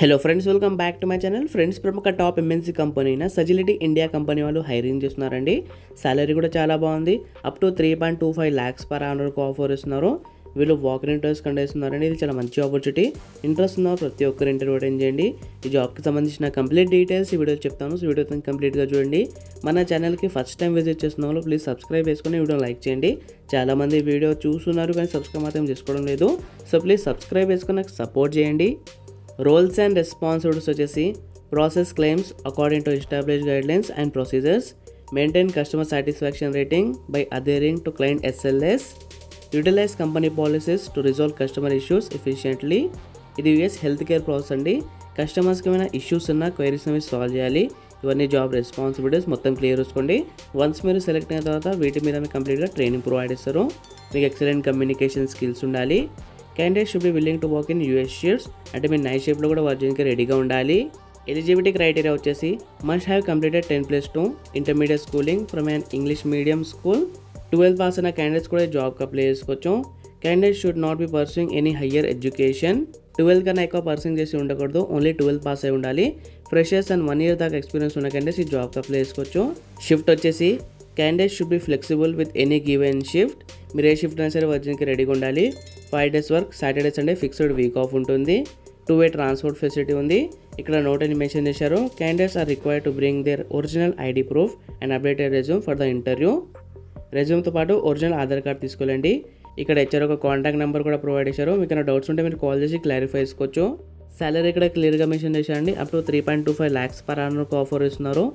Hello friends, welcome back to my channel. Friends, ప్రముఖ top MNC company అయిన సజిలిటీ India company వాళ్ళు hiring చేస్తున్నారండి. Salary కూడా చాలా బాగుంది. Up to 3.25 lakhs per annum offer ఇస్తున్నారు. వీళ్ళు వాక్ ఇన్ ఇంటర్వ్యూస్ కండక్ట్ చేస్తున్నారండి. ఇది చాలా మంచి ఆపర్చునిటీ. ఇంట్రెస్ట్ ఉన్న ప్రతి ఒక్కరు ఇంటర్వ్యూ అటెండ్ చేయండి. ఈ జాబ్కి సంబంధించిన కంప్లీట్ డీటెయిల్స్ ఈ వీడియో చెప్తాను. సో వీడియో కంప్లీట్గా చూడండి. మన ఛానల్కి ఫస్ట్ టైం విజిట్ చేస్తున్న వాళ్ళు ప్లీజ్ సబ్స్క్రైబ్ చేసుకుని వీడియో లైక్ చేయండి. చాలామంది వీడియో చూస్తున్నారు కానీ సబ్స్క్రైబ్ మాత్రం చేసుకోవడం లేదు. సో ప్లీజ్ సబ్స్క్రైబ్ చేసుకుని నాకు సపోర్ట్ చేయండి. రోల్స్ అండ్ రెస్పాన్సిబిలిటీస్ వచ్చేసి process claims according to established guidelines and procedures, maintain customer satisfaction rating by adhering to client SLS, utilize company policies to resolve customer issues efficiently. ఇది US health care process అండి. కస్టమర్స్కి ఏమైనా issues ఉన్నా queries అనేవి solve చేయాలి. ఇవన్నీ job responsibilities మొత్తం clear చూసుకోండి. వన్స్ మీరు సెలెక్ట్ అయిన తర్వాత వీటి మీద మీకు కంప్లీట్గా ట్రైనింగ్ ప్రొవైడ్ చేస్తారు. మీకు ఎక్సలెంట్ కమ్యూనికేషన్ స్కిల్స్ ఉండాలి. Candidate should be willing to work in US shifts, అంటే మీరు నైట్ షిఫ్ట్లో కూడా వర్క్ చేయడానికి రెడీగా ఉండాలి. ఎలిజిబిలిటీ క్రైటీరియా వచ్చేసి must have completed 10+2 intermediate schooling from an English medium school. 12th pass అయిన క్యాండిడేట్స్ కూడా జాబ్కి అప్లై చేసుకోవచ్చు. Candidate should not be pursuing any higher education. 12 కన్నా ఎక్కువ పర్సూయింగ్ చేసి ఉండకూడదు. ఓన్లీ 12th పాస్ అయి ఉండాలి. ఫ్రెషర్స్ అండ్ 1 year దాకా ఎక్స్పీరియన్స్ ఉన్న క్యాండిడేట్స్ ఈ జాబ్కి అప్లై చేసుకోవచ్చు. షిఫ్ట్ వచ్చేసి candidate should be flexible with any given shift. మీరు ఏ షిఫ్ట్ అయినా సరే వర్క్ చేయడానికి రెడీగా ఉండాలి. 5 days work, Saturday Sunday fixed week off ఉంటుంది. 2-way ట్రాన్స్పోర్ట్ ఫెసిలిటీ ఉంది. ఇక్కడ నోట్ అని మెన్షన్ చేశారు. Candidates are required to bring their original ID proof and updated resume for the interview. రెజ్యూమ్తో పాటు ఒరిజినల్ ఆధార్ కార్డ్ తీసుకెళ్ళండి. ఇక్కడ ఇచ్చారు ఒక కాంటాక్ట్ నెంబర్ కూడా ప్రొవైడ్ చేశారు. మీకు ఏమైనా డౌట్స్ ఉంటే మీరు కాల్ చేసి క్లారిఫై చేసుకోవచ్చు. సాలరీ ఇక్కడ క్లియర్గా మెన్షన్ చేశారండి. Up to 3.25 lakhs per annum offer ఇస్తున్నారు.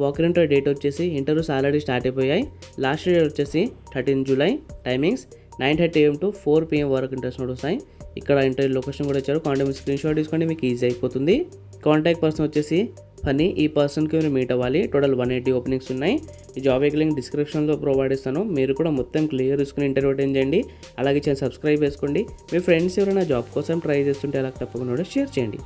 వాక్ ఇన్ ఇంటర్వ్యూ డేట్ వచ్చేసి ఇంటర్వ్యూస్ ఆల్రెడీ స్టార్ట్ అయిపోయాయి. లాస్ట్ డేట్ వచ్చేసి 13 July. Timings 9:30 AM to 4 PM వరకు ఇంట్రెస్ట్ వస్తాయి. ఇక్కడ ఇంటర్వ్యూ లొకేషన్ కూడా ఇచ్చారు. కాంటాక్ట్ స్క్రీన్ షాట్ తీసుకోండి, మీకు ఈజీ అయిపోతుంది. కాంటాక్ట్ పర్సన్ వచ్చేసి ఫనీ. ఈ పర్సన్కి మీరు మీట్ అవ్వాలి. టోటల్ 180 ఓపెనింగ్స్ ఉన్నాయి. ఈ జాబ్ లింక్ డిస్క్రిప్షన్లో ప్రొవైడ్ ఇస్తాను. మీరు కూడా మొత్తం క్లియర్ తీసుకుని ఇంటర్వ్యూ అటెండ్ చేయండి. అలాగే సబ్స్క్రైబ్ చేసుకోండి. మీ ఫ్రెండ్స్ ఎవరైనా జాబ్ కోసం ట్రై చేస్తుంటే అలా తప్పకుండా షేర్ చేయండి.